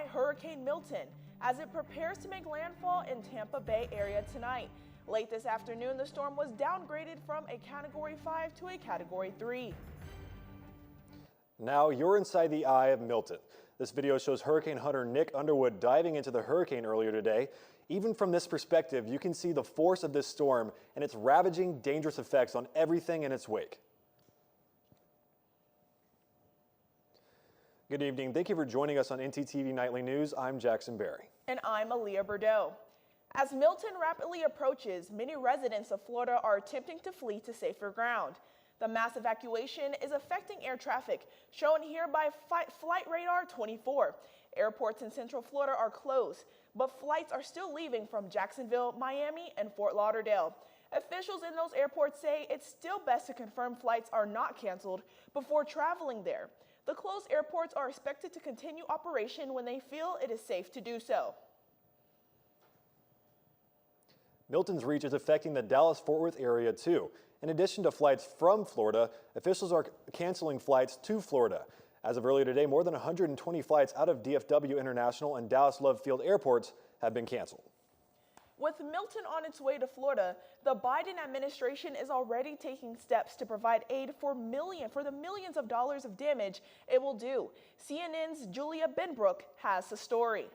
Hurricane Milton as it prepares to make landfall in Tampa Bay area tonight. Late this afternoon, the storm was downgraded from a Category 5 to a Category 3. Now you're inside the eye of Milton. This video shows hurricane hunter Nick Underwood diving into the hurricane earlier today. Even from this perspective, you can see the force of this storm and its ravaging, dangerous effects on everything in its wake. Good evening. Thank you for joining us on ntTV Nightly News. I'm Jackson Berry. And I'm Aaliyah Bordeaux. As Milton rapidly approaches, many residents of Florida are attempting to flee to safer ground. The mass evacuation is affecting air traffic, shown here by Flight Radar 24. Airports in Central Florida are closed, but flights are still leaving from Jacksonville, Miami, and Fort Lauderdale. Officials in those airports say it's still best to confirm flights are not canceled before traveling there. The closed airports are expected to continue operation when they feel it is safe to do so. Milton's reach is affecting the Dallas-Fort Worth area too. In addition to flights from Florida, officials are canceling flights to Florida. As of earlier today, more than 120 flights out of DFW International and Dallas Love Field airports have been canceled. With Milton on its way to Florida, the Biden administration is already taking steps to provide aid for the millions of dollars of damage it will do. CNN's Julia Benbrook has the story.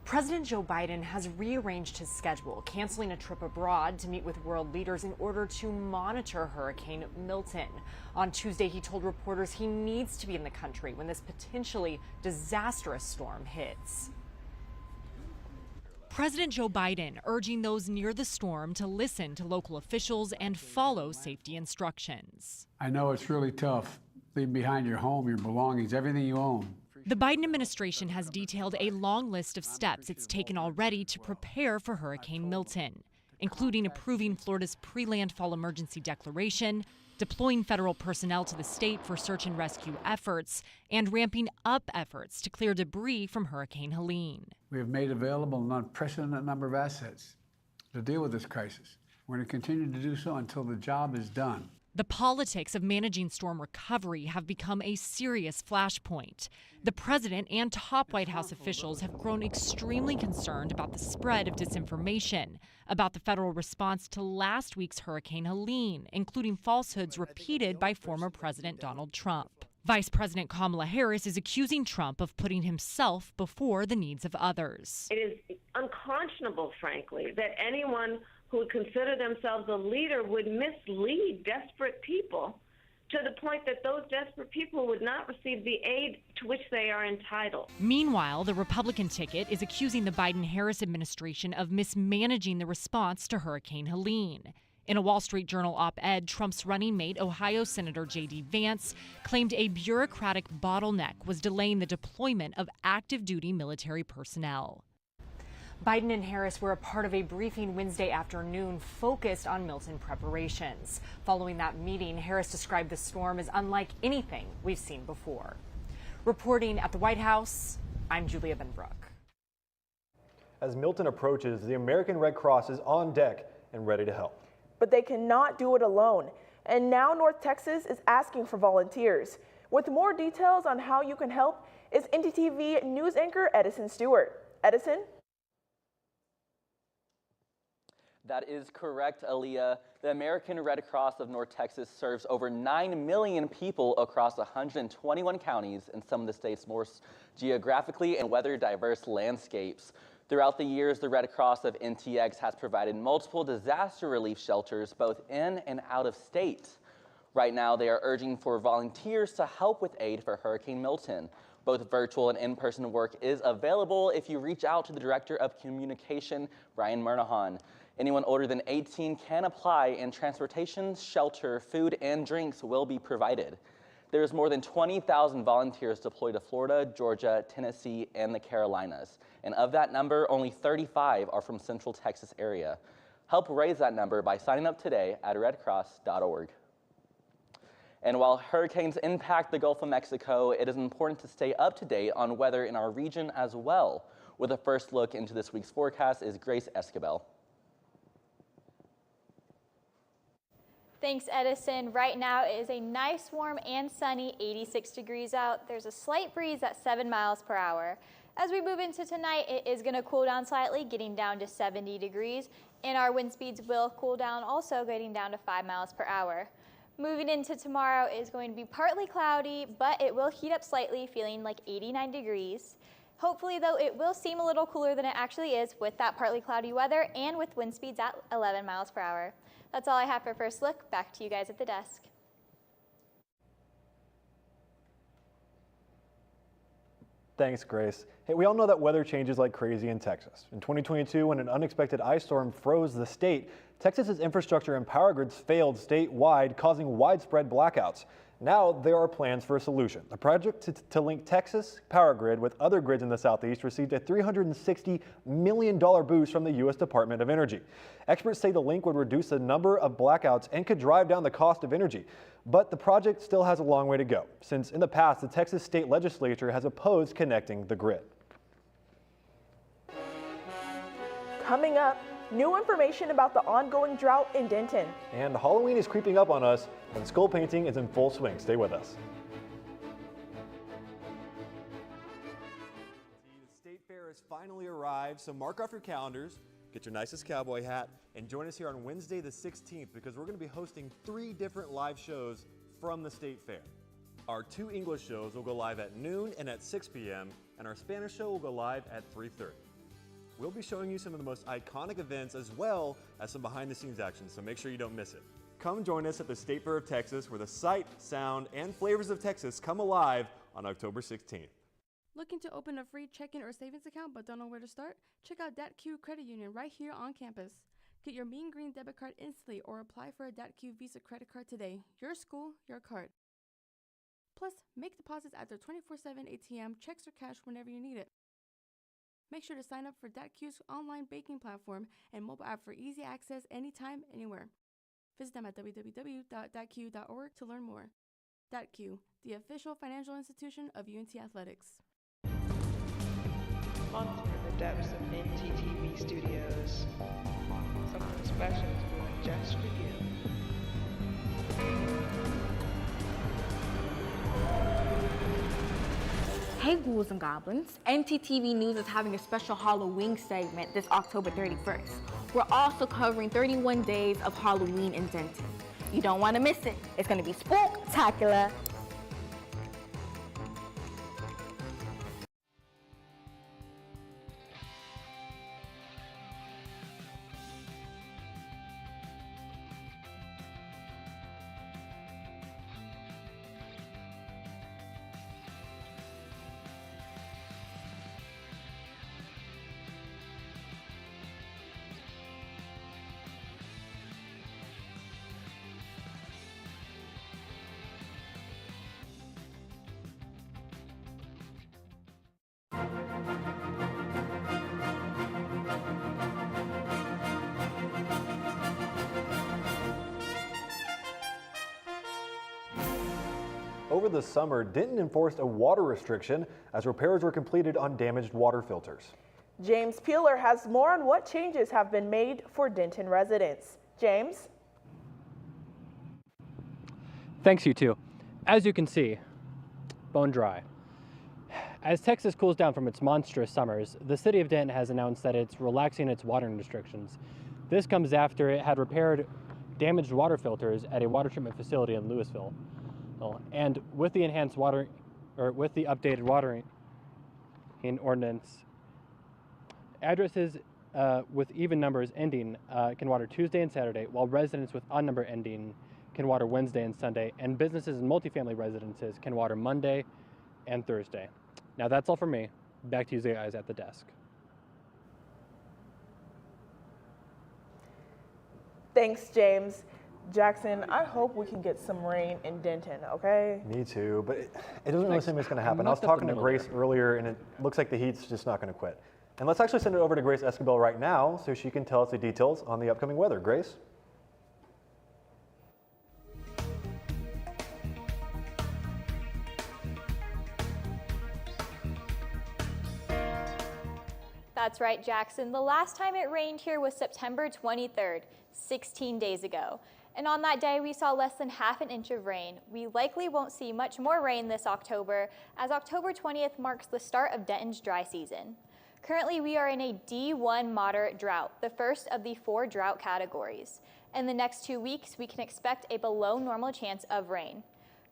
President Joe Biden has rearranged his schedule, canceling a trip abroad to meet with world leaders in order to monitor Hurricane Milton. On Tuesday, he told reporters he needs to be in the country when this potentially disastrous storm hits. President Joe Biden urging those near the storm to listen to local officials and follow safety instructions. I know it's really tough, leaving behind your home, your belongings, everything you own. The Biden administration has detailed a long list of steps it's taken already to prepare for Hurricane Milton, including approving Florida's pre-landfall emergency declaration, deploying federal personnel to the state for search and rescue efforts, and ramping up efforts to clear debris from Hurricane Helene. We have made available an unprecedented number of assets to deal with this crisis. We're going to continue to do so until the job is done. The politics of managing storm recovery have become a serious flashpoint. The president and top White House officials have grown extremely concerned about the spread of disinformation about the federal response to last week's Hurricane Helene, including falsehoods repeated by former President Donald Trump. Vice President Kamala Harris is accusing Trump of putting himself before the needs of others. It is unconscionable, frankly, that anyone who would consider themselves a leader would mislead desperate people to the point that those desperate people would not receive the aid to which they are entitled. Meanwhile, the Republican ticket is accusing the Biden-Harris administration of mismanaging the response to Hurricane Helene. In a Wall Street Journal op-ed, Trump's running mate, Ohio Senator J.D. Vance, claimed a bureaucratic bottleneck was delaying the deployment of active-duty military personnel. Biden and Harris were a part of a briefing Wednesday afternoon focused on Milton preparations. Following that meeting, Harris described the storm as unlike anything we've seen before. Reporting at the White House, I'm Julia Benbrook. As Milton approaches, the American Red Cross is on deck and ready to help. But they cannot do it alone. And now North Texas is asking for volunteers. With more details on how you can help is ntTV news anchor Edison Stewart. Edison? That is correct, Aaliyah. The American Red Cross of North Texas serves over 9 million people across 121 counties in some of the state's most geographically and weather diverse landscapes. Throughout the years, the Red Cross of NTX has provided multiple disaster relief shelters both in and out of state. Right now, they are urging for volunteers to help with aid for Hurricane Milton. Both virtual and in-person work is available if you reach out to the Director of Communication, Brian Murnahan. Anyone older than 18 can apply, and transportation, shelter, food, and drinks will be provided. There's more than 20,000 volunteers deployed to Florida, Georgia, Tennessee, and the Carolinas. And of that number, only 35 are from Central Texas area. Help raise that number by signing up today at redcross.org. And while hurricanes impact the Gulf of Mexico, it is important to stay up to date on weather in our region as well. With a first look into this week's forecast is Grace Escabel. Thanks, Edison. Right now it is a nice, warm, and sunny 86 degrees out. There's a slight breeze at 7 miles per hour. As we move into tonight, it is going to cool down slightly, getting down to 70 degrees, and our wind speeds will cool down, also getting down to 5 miles per hour. Moving into tomorrow is going to be partly cloudy, but it will heat up slightly, feeling like 89 degrees. Hopefully, though, it will seem a little cooler than it actually is with that partly cloudy weather and with wind speeds at 11 miles per hour. That's all I have for First Look. Back to you guys at the desk. Thanks, Grace. Hey, we all know that weather changes like crazy in Texas. In 2022, when an unexpected ice storm froze the state, Texas's infrastructure and power grids failed statewide, causing widespread blackouts. Now there are plans for a solution. The project to link Texas power grid with other grids in the Southeast received a $360 million boost from the U.S. Department of Energy. Experts say the link would reduce the number of blackouts and could drive down the cost of energy. But the project still has a long way to go, since in the past the Texas state legislature has opposed connecting the grid. Coming up, new information about the ongoing drought in Denton. And Halloween is creeping up on us, and skull painting is in full swing. Stay with us. The state fair has finally arrived, so mark off your calendars, get your nicest cowboy hat, and join us here on Wednesday the 16th because we're going to be hosting 3 different live shows from the state fair. Our 2 English shows will go live at noon and at 6 p.m., and our Spanish show will go live at 3:30. We'll be showing you some of the most iconic events as well as some behind-the-scenes action, so make sure you don't miss it. Come join us at the State Fair of Texas, where the sight, sound, and flavors of Texas come alive on October 16th. Looking to open a free checking or savings account but don't know where to start? Check out DATQ Credit Union right here on campus. Get your Mean Green debit card instantly or apply for a DATQ Visa credit card today. Your school, your card. Plus, make deposits at their 24/7 ATM, checks or cash whenever you need it. Make sure to sign up for DATQ's online banking platform and mobile app for easy access anytime, anywhere. Visit them at www.datq.org to learn more. DATQ, the official financial institution of UNT Athletics. Haunting in the depths of ntTV studios. Something special is brewing just for you. Hey ghouls and goblins, ntTV News is having a special Halloween segment this October 31st. We're also covering 31 days of Halloween in Denton. You don't want to miss it. It's going to be spooktacular. Over the summer, Denton enforced a water restriction as repairs were completed on damaged water filters. James Peeler has more on what changes have been made for Denton residents. James? Thanks, you two. As you can see, bone dry. As Texas cools down from its monstrous summers, the city of Denton has announced that it's relaxing its watering restrictions. This comes after it had repaired damaged water filters at a water treatment facility in Louisville. And with the enhanced water, or with the updated watering ordinance, addresses with even numbers ending can water Tuesday and Saturday, while residents with odd number ending can water Wednesday and Sunday, and businesses and multifamily residences can water Monday and Thursday. Now that's all for me. Back to you guys at the desk. Thanks, James. Jackson, I hope we can get some rain in Denton, okay? Me too, but it doesn't really seem it's going to happen. I was talking to Grace earlier, and it looks like the heat's just not going to quit. And let's actually send it over to Grace Escobar right now so she can tell us the details on the upcoming weather. Grace? That's right, Jackson. The last time it rained here was September 23rd, 16 days ago. And on that day, we saw less than half an inch of rain. We likely won't see much more rain this October, as October 20th marks the start of Denton's dry season. Currently, we are in a D1 moderate drought, the first of the 4 drought categories. In the next 2 weeks, we can expect a below normal chance of rain.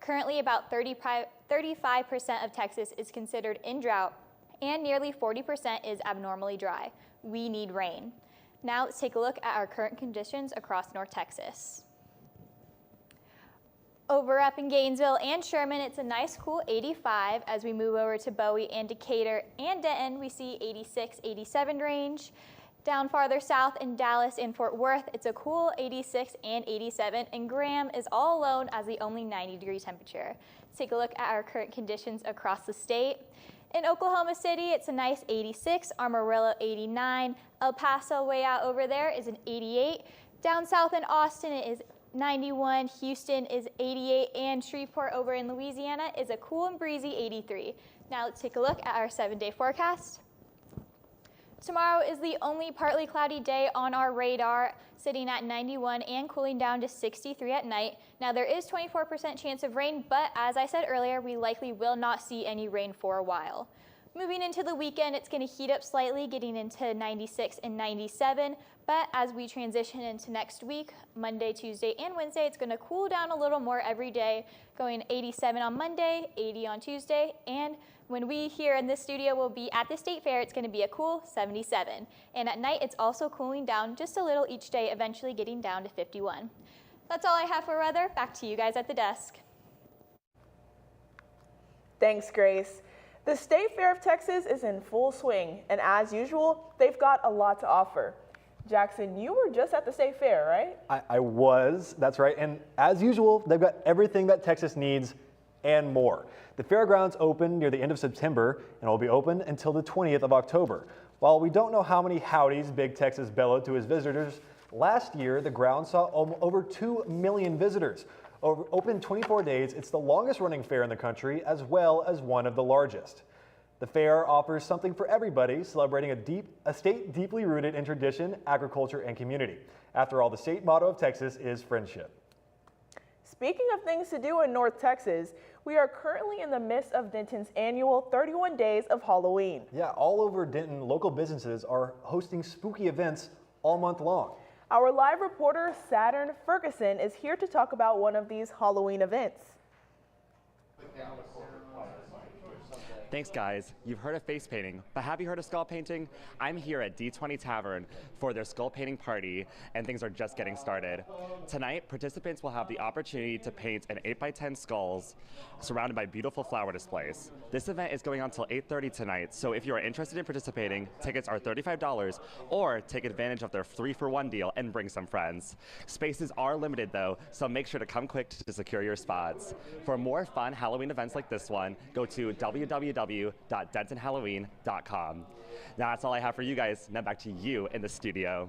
Currently, about 35% of Texas is considered in drought, and nearly 40% is abnormally dry. We need rain. Now let's take a look at our current conditions across North Texas. Over up in Gainesville and Sherman, it's a nice cool 85. As we move over to Bowie and Decatur and Denton, we see 86, 87 range. Down farther south in Dallas and Fort Worth, it's a cool 86 and 87, and Graham is all alone as the only 90-degree temperature. Let's take a look at our current conditions across the state. In Oklahoma City, it's a nice 86, Amarillo 89, El Paso way out over there is an 88. Down south in Austin, it is 91, Houston is 88, and Shreveport over in Louisiana is a cool and breezy 83. Now let's take a look at our 7-day forecast. Tomorrow is the only partly cloudy day on our radar, sitting at 91 and cooling down to 63 at night. Now there is 24% chance of rain, but as I said earlier, we likely will not see any rain for a while. Moving into the weekend, it's going to heat up slightly, getting into 96 and 97. But as we transition into next week, Monday, Tuesday, and Wednesday, it's going to cool down a little more every day, going 87 on Monday, 80 on Tuesday, and when we here in this studio will be at the State Fair, it's going to be a cool 77. And at night, it's also cooling down just a little each day, eventually getting down to 51. That's all I have for weather. Back to you guys at the desk. Thanks, Grace. The State Fair of Texas is in full swing, and as usual, they've got a lot to offer. Jackson, you were just at the State Fair, right? I was, that's right. And as usual, they've got everything that Texas needs and more. The fairgrounds open near the end of September and will be open until the 20th of October. While we don't know how many howdies Big Texas bellowed to his visitors, last year the grounds saw over 2 million visitors. Open 24 days, it's the longest running fair in the country as well as one of the largest. The fair offers something for everybody, celebrating a state deeply rooted in tradition, agriculture, and community. After all, the state motto of Texas is friendship. Speaking of things to do in North Texas, we are currently in the midst of Denton's annual 31 Days of Halloween. Yeah, all over Denton, local businesses are hosting spooky events all month long. Our live reporter, Saturn Ferguson, is here to talk about one of these Halloween events. Thanks, guys. You've heard of face painting, but have you heard of skull painting? I'm here at D20 Tavern for their skull painting party, and things are just getting started. Tonight, participants will have the opportunity to paint an 8x10 skulls surrounded by beautiful flower displays. This event is going on until 8:30 tonight, so if you are interested in participating, tickets are $35, or take advantage of their 3-for-1 deal and bring some friends. Spaces are limited though, so make sure to come quick to secure your spots. For more fun Halloween events like this one, go to www.dentonhalloween.com. Now that's all I have for you guys. Now back to you in the studio.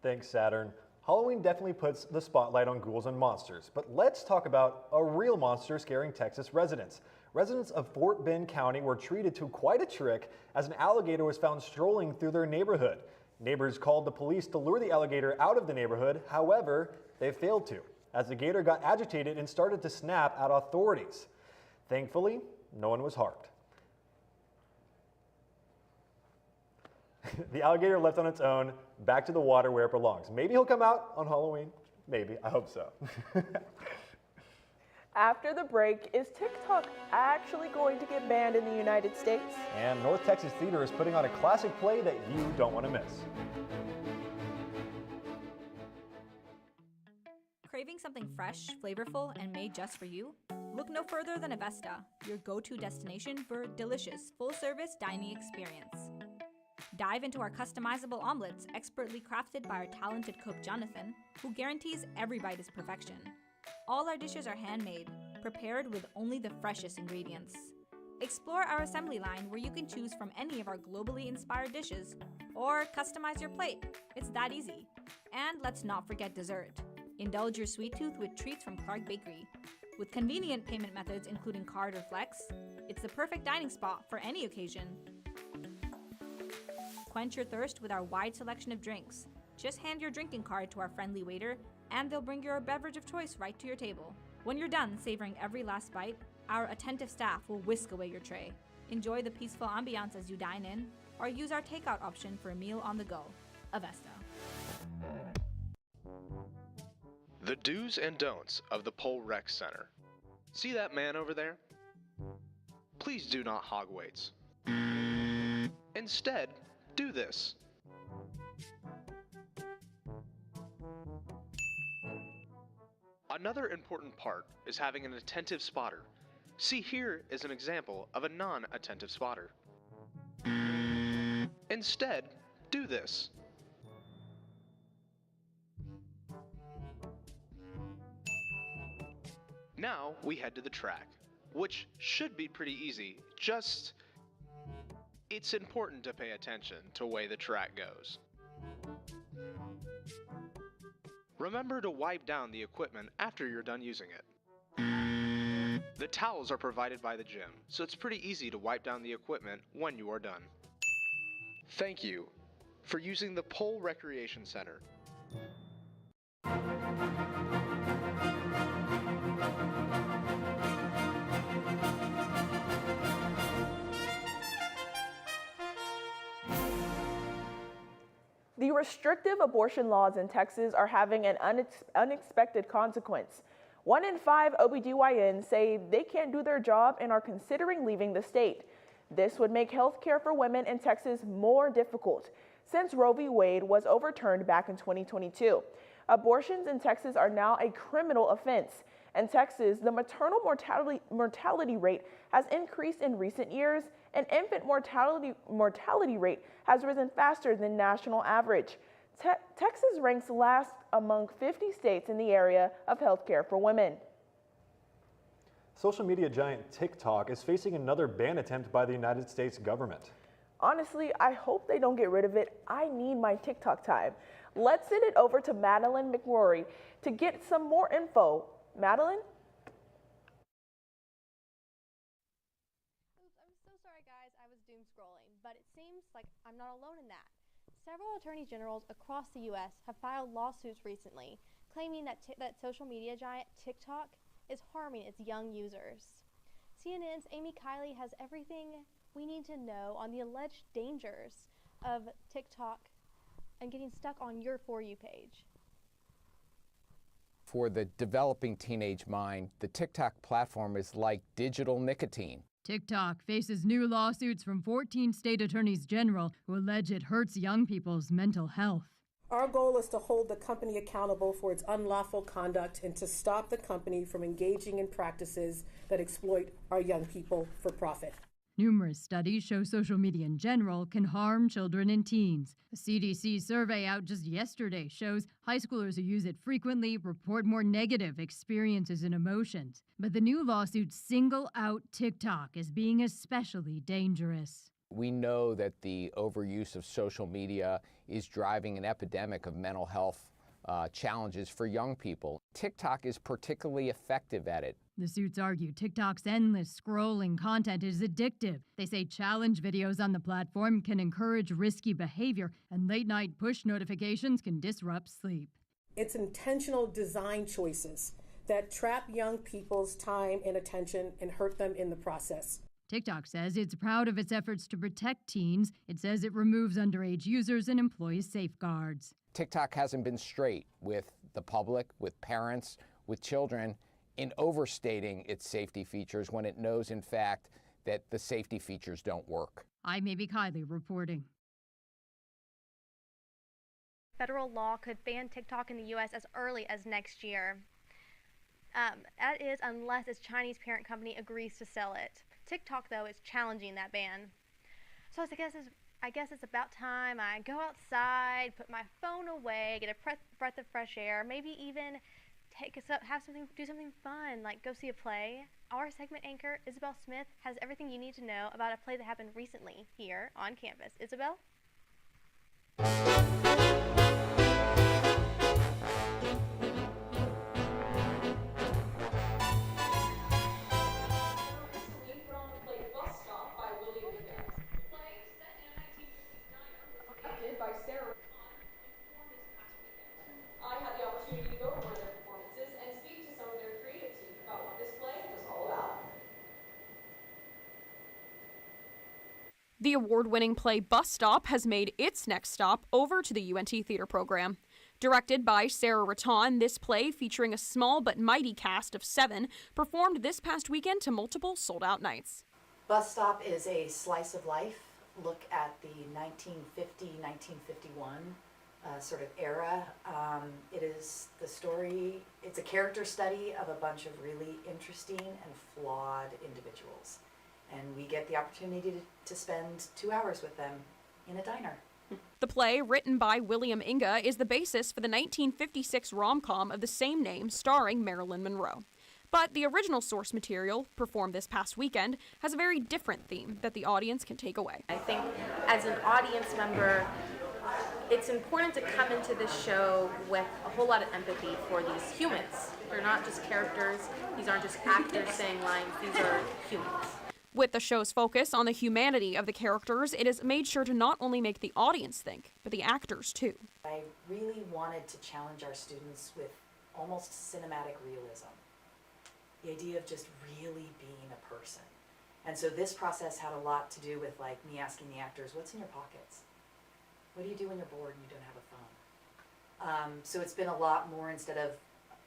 Thanks, Saturn. Halloween definitely puts the spotlight on ghouls and monsters, but let's talk about a real monster scaring Texas residents. Residents of Fort Bend County were treated to quite a trick as an alligator was found strolling through their neighborhood. Neighbors called the police to lure the alligator out of the neighborhood. However, they failed to, as the gator got agitated and started to snap at authorities. Thankfully, no one was harmed. The alligator left on its own, back to the water where it belongs. Maybe he'll come out on Halloween. Maybe. I hope so. After the break, is TikTok actually going to get banned in the United States? And North Texas Theater is putting on a classic play that you don't want to miss. Craving something fresh, flavorful, and made just for you? Look no further than Avesta, your go-to destination for a delicious, full-service dining experience. Dive into our customizable omelets, expertly crafted by our talented cook Jonathan, who guarantees every bite is perfection. All our dishes are handmade, prepared with only the freshest ingredients. Explore our assembly line where you can choose from any of our globally inspired dishes, or customize your plate. It's that easy. And let's not forget dessert. Indulge your sweet tooth with treats from Clark Bakery. With convenient payment methods including card or flex, it's the perfect dining spot for any occasion. Quench your thirst with our wide selection of drinks. Just hand your drinking card to our friendly waiter, and they'll bring your beverage of choice right to your table. When you're done savoring every last bite, our attentive staff will whisk away your tray. Enjoy the peaceful ambiance as you dine in, or use our takeout option for a meal on the go. Avesta. The do's and don'ts of the Pole Rec Center. See that man over there? Please do not hog weights. Instead, do this. Another important part is having an attentive spotter. See, here is an example of a non-attentive spotter. Instead, do this. Now we head to the track, which should be pretty easy, just it's important to pay attention to the way the track goes. Remember to wipe down the equipment after you're done using it. The towels are provided by the gym, so it's pretty easy to wipe down the equipment when you are done. Thank you for using the Pole Recreation Center. The restrictive abortion laws in Texas are having an unexpected consequence. 1 in 5 OBGYNs say they can't do their job and are considering leaving the state. This would make health care for women in Texas more difficult, since Roe v. Wade was overturned back in 2022. Abortions in Texas are now a criminal offense. In Texas, the maternal mortality rate has increased in recent years, and infant mortality rate has risen faster than national average. Texas ranks last among 50 states in the area of healthcare for women. Social media giant TikTok is facing another ban attempt by the United States government. Honestly, I hope they don't get rid of it. I need my TikTok time. Let's send it over to Madeline McRory to get some more info. Madeline? I'm so sorry, guys. I was doom scrolling, but it seems like I'm not alone in that. Several attorney generals across the U.S. have filed lawsuits recently, claiming that social media giant TikTok is harming its young users. CNN's Amy Kiley has everything we need to know on the alleged dangers of TikTok and getting stuck on your For You page. For the developing teenage mind, the TikTok platform is like digital nicotine. TikTok faces new lawsuits from 14 state attorneys general who allege it hurts young people's mental health. Our goal is to hold the company accountable for its unlawful conduct and to stop the company from engaging in practices that exploit our young people for profit. Numerous studies show social media in general can harm children and teens. A CDC survey out just yesterday shows high schoolers who use it frequently report more negative experiences and emotions. But the new lawsuits single out TikTok as being especially dangerous. We know that the overuse of social media is driving an epidemic of mental health challenges for young people. TikTok is particularly effective at it. The suits argue TikTok's endless scrolling content is addictive. They say challenge videos on the platform can encourage risky behavior, and late-night push notifications can disrupt sleep. It's intentional design choices that trap young people's time and attention and hurt them in the process. TikTok says it's proud of its efforts to protect teens. It says it removes underage users and employs safeguards. TikTok hasn't been straight with the public, with parents, with children, in overstating its safety features when it knows, in fact, that the safety features don't work. I'm Amy Kiley reporting. Federal law could ban TikTok in the U.S. as early as next year. That is, unless its Chinese parent company agrees to sell it. TikTok, though, is challenging that ban. So I guess it's about time I go outside, put my phone away, get a breath of fresh air, maybe even do something fun, like go see a play. Our segment anchor, Isabel Smith, has everything you need to know about a play that happened recently here on campus. Isabel? The award-winning play Bus Stop has made its next stop over to the UNT Theater program. Directed by Sarah Rattan, this play, featuring a small but mighty cast of 7, performed this past weekend to multiple sold-out nights. Bus Stop is a slice of life look at the 1950-1951 sort of era. It is the story, it's a character study of a bunch of really interesting and flawed individuals. And we get the opportunity to spend 2 hours with them in a diner. The play, written by William Inga, is the basis for the 1956 rom-com of the same name starring Marilyn Monroe. But the original source material, performed this past weekend, has a very different theme that the audience can take away. I think as an audience member, it's important to come into this show with a whole lot of empathy for these humans. They're not just characters, these aren't just actors saying lines, these are humans. With the show's focus on the humanity of the characters, it has made sure to not only make the audience think, but the actors too. I really wanted to challenge our students with almost cinematic realism. The idea of just really being a person. And so this process had a lot to do with like me asking the actors, what's in your pockets? What do you do when you're bored and you don't have a phone? So it's been a lot more, instead of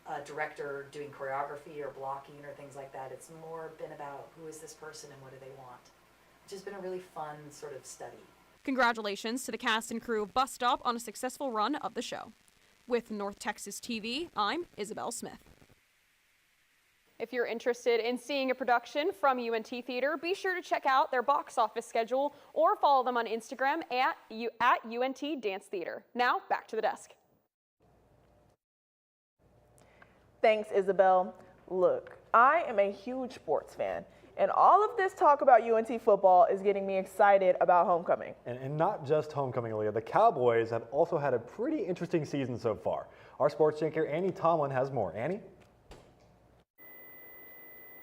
a director doing choreography or blocking or things like that, it's more been about who is this person and what do they want, which has been a really fun sort of study. Congratulations to the cast and crew of Bus Stop on a successful run of the show. With North Texas TV, I'm Isabel Smith. If you're interested in seeing a production from UNT Theater, be sure to check out their box office schedule or follow them on Instagram at UNT Dance Theater. Now, back to the desk. Thanks, Isabel. Look, I am a huge sports fan, and all of this talk about UNT football is getting me excited about homecoming. And not just homecoming, Aaliyah. The Cowboys have also had a pretty interesting season so far. Our sports anchor, Annie Tomlin, has more. Annie?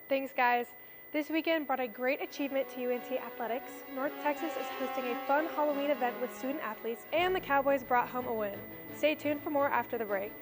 Thanks, guys. This weekend brought a great achievement to UNT athletics. North Texas is hosting a fun Halloween event with student athletes, and the Cowboys brought home a win. Stay tuned for more after the break.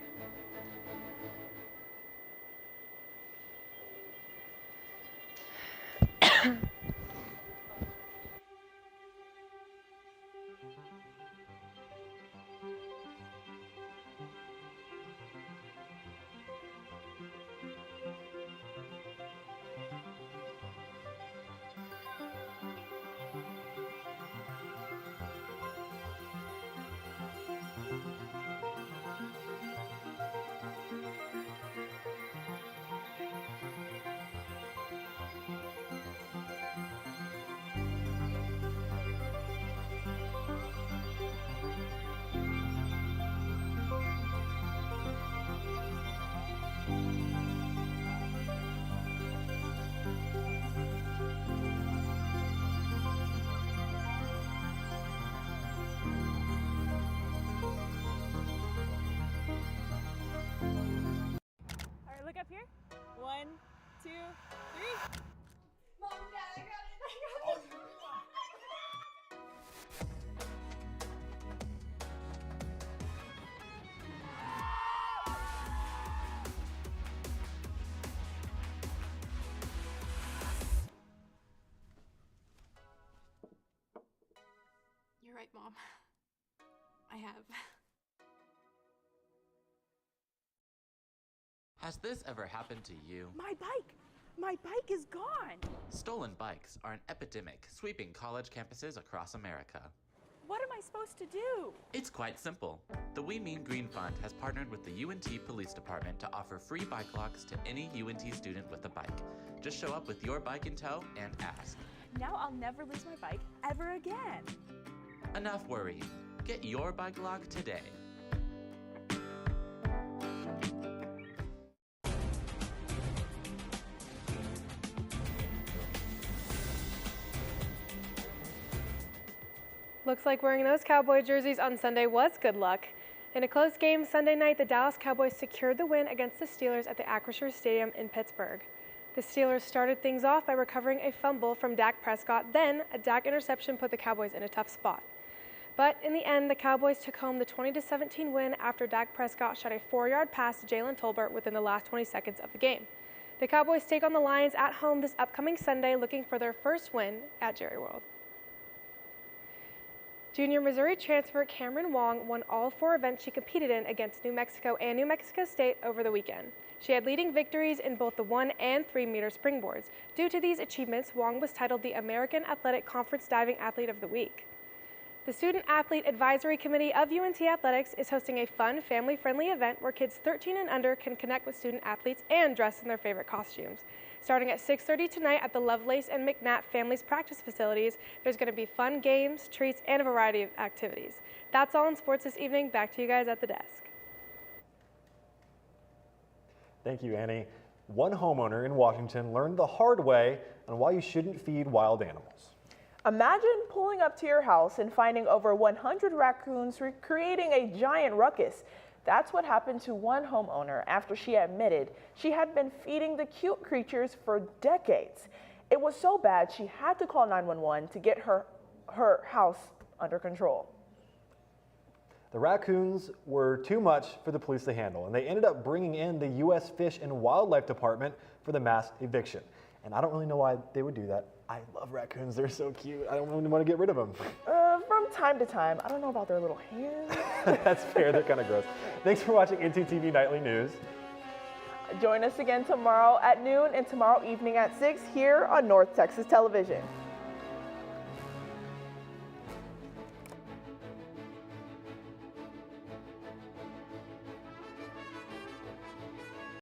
Look up here. 1, 2, 3. Mom, Dad, I got it. You're right, Mom. I have. Has this ever happened to you? My bike! My bike is gone! Stolen bikes are an epidemic sweeping college campuses across America. What am I supposed to do? It's quite simple. The We Mean Green Fund has partnered with the UNT Police Department to offer free bike locks to any UNT student with a bike. Just show up with your bike in tow and ask. Now I'll never lose my bike ever again. Enough worrying. Get your bike lock today. Looks like wearing those Cowboy jerseys on Sunday was good luck. In a close game Sunday night, the Dallas Cowboys secured the win against the Steelers at the Acrisure Stadium in Pittsburgh. The Steelers started things off by recovering a fumble from Dak Prescott, then a Dak interception put the Cowboys in a tough spot. But in the end, the Cowboys took home the 20-17 win after Dak Prescott shot a 4-yard pass to Jalen Tolbert within the last 20 seconds of the game. The Cowboys take on the Lions at home this upcoming Sunday, looking for their first win at Jerry World. Junior Missouri transfer Cameron Wong won all 4 events she competed in against New Mexico and New Mexico State over the weekend. She had leading victories in both the 1 and 3 meter springboards. Due to these achievements, Wong was titled the American Athletic Conference Diving Athlete of the Week. The Student Athlete Advisory Committee of UNT Athletics is hosting a fun, family-friendly event where kids 13 and under can connect with student athletes and dress in their favorite costumes. Starting at 6:30 tonight at the Lovelace and McNatt Families Practice Facilities, there's going to be fun games, treats, and a variety of activities. That's all in sports this evening. Back to you guys at the desk. Thank you, Annie. One homeowner in Washington learned the hard way on why you shouldn't feed wild animals. Imagine pulling up to your house and finding over 100 raccoons creating a giant ruckus. That's what happened to one homeowner after she admitted she had been feeding the cute creatures for decades. It was so bad she had to call 911 to get her house under control. The raccoons were too much for the police to handle, and they ended up bringing in the U.S. Fish and Wildlife Department for the mass eviction. And I don't really know why they would do that. I love raccoons, they're so cute. I don't really want to get rid of them. From time to time. I don't know about their little hands. That's fair, they're kind of gross. Thanks for watching ntTV Nightly News. Join us again tomorrow at noon and tomorrow evening at 6 here on North Texas Television.